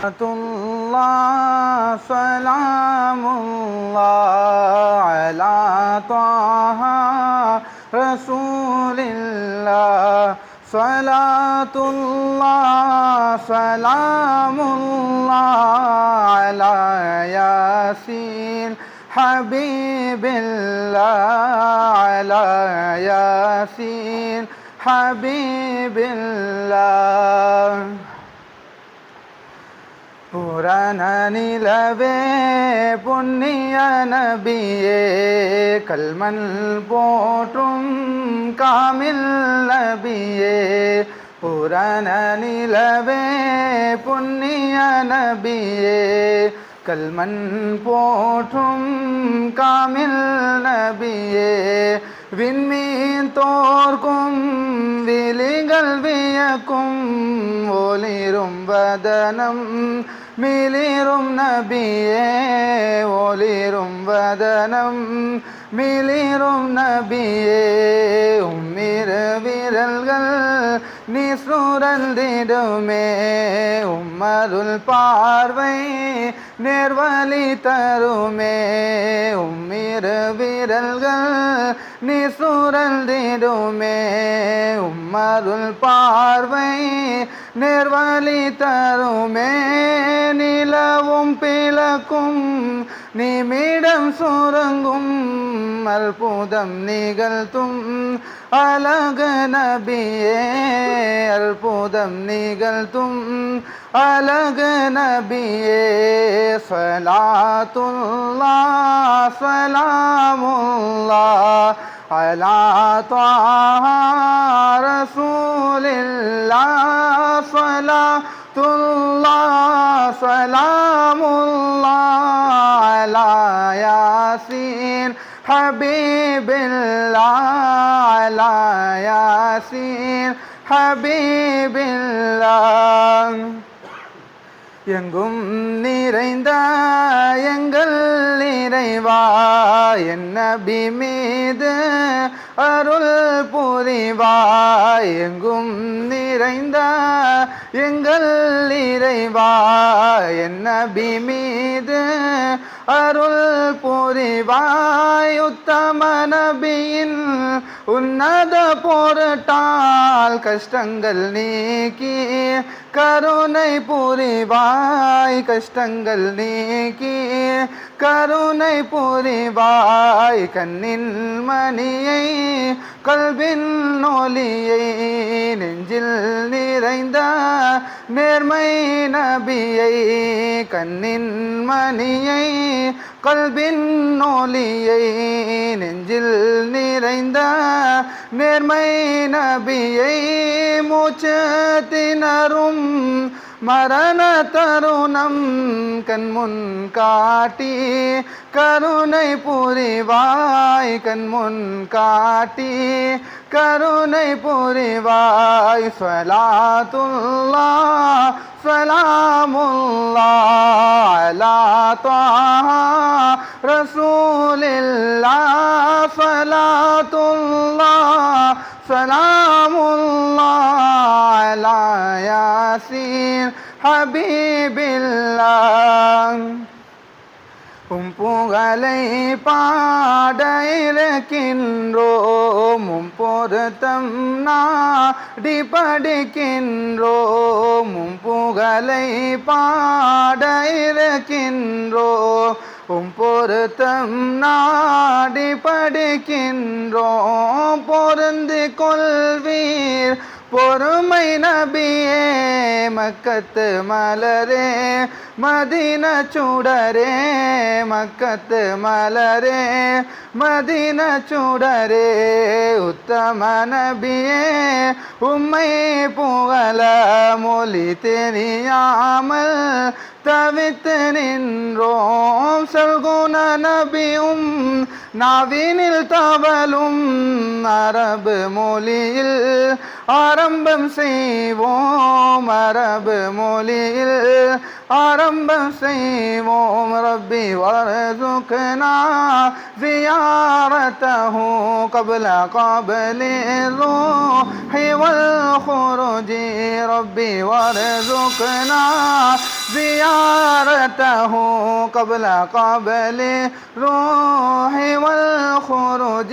الله سلام الله على طه رسول الله صلاة الله سلام الله على ياسين حبيب الله على ياسين حبيب الله புராண நிலவே புண்ணிய நபியே கல்மன் போற்றும் காமில் நபியே புராண நிலவே புண்ணிய நபியே கல்மன் போற்றும் காமில் நபியே விண்மீன் தோற்கும் விழிகள் வியக்கும் ஒளிரும் வதனம் மிளிரும் நபியே ஒளிரும் வதனம் மிளிரும் நபியே உம்மிரு விரல்கள் நீ சுரந்திடுமே உம்மருள் பார்வை நேர்வழி தருமே உம்மிரு விரல்கள் நீ சுரந்திடுமே உம்மருள் பார்வை நேர்வழி தருமே நிலவும் பிளக்கும் நிமிடம் சுரங்கும் அற்புதம் நிகழ்த்தும் அழகு நபியே அற்புதம் நிகழ்த்தும் அழகு நபியே ஸலாத்துல்லாஹ் ஸலாமுல்லாஹ் அலா த்வாஹா ரசூலில்லாஹ் ஸலாத்துல்லாஹ் ஸலாமுல்லாஹ் அலா யாசீன் ஹபீபில்லாஹ் அலா யாசீன் ஹபீபில்லாஹ் எங்கும் நிறைந்த எங்கள் இறைவா என் நபி மீது அருள் புரிவாய் எங்கும் நிறைந்த எங்கள் இறைவா என் நபி மீது அருள் புரிவாய் உத்தம நபியின் உன்னத பொருட்டால் கஷ்டங்கள் நீக்கி கருணை புரிவாய் கஷ்டங்கள் நீக்கி கருணை புரிவாய் கண்ணின் மணியை கல்வின் ஒளியை நெஞ்சில் நிறைந்த நேர்மை நபியை கண்ணின் மணியை கல்வின் ஒளியை நெஞ்சில் நிறைந்த நேர்மை நபியை மூச்சு திணறும் மரண தருணம் கண்முன் காட்டி கருணை புரிவாய் கண்முன் காட்டி கருணை புரிவாய் ஸலாத்துல்லாஹ் ஸலாமுல்லாஹ் அலா த்வாஹா ரசூலில்லாஹ் ஸலாத்துல்லாஹ் ஸலாமுல்லாஹ் அலா யாசீன் ஹபீபில்லாஹ் புகழை பாட இருக்கின்றோம் பொருத்தம் நாடி படிக்கின்றோம் புகழை பாட இருக்கின்றோம் பொருத்தம் நாடி படிக்கின்றோம் பொருந்து கொள்வீர் பொறுமை நபியே மக்கத்து மலரே மதீன சுடரே மக்கத்து மலரே மதீன சுடரே உத்தம நபியே உம்மை புகழ மொழி தெரியாமல் தவித்து நின்றோம் சல்குண நபியும் நாவினில் தவலும் அரபு மொழியில் ஆரம்பம் செய்வோம் அரபு மொழியில் ஆரம்பம் செய்வோம் ரப்பி வர்சுக்னா زيارته قبل الروح والخروج ربي وارزقنا زيارته قبل روح والخروج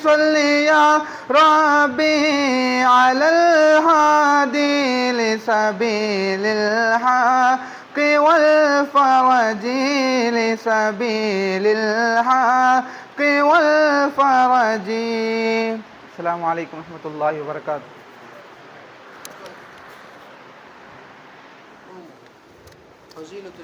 صل يا ربي على الهادي لسبيل الحق والفرج لسبيل الحق والفرج. السلام عليكم ورحمة الله وبركاته. فضيلة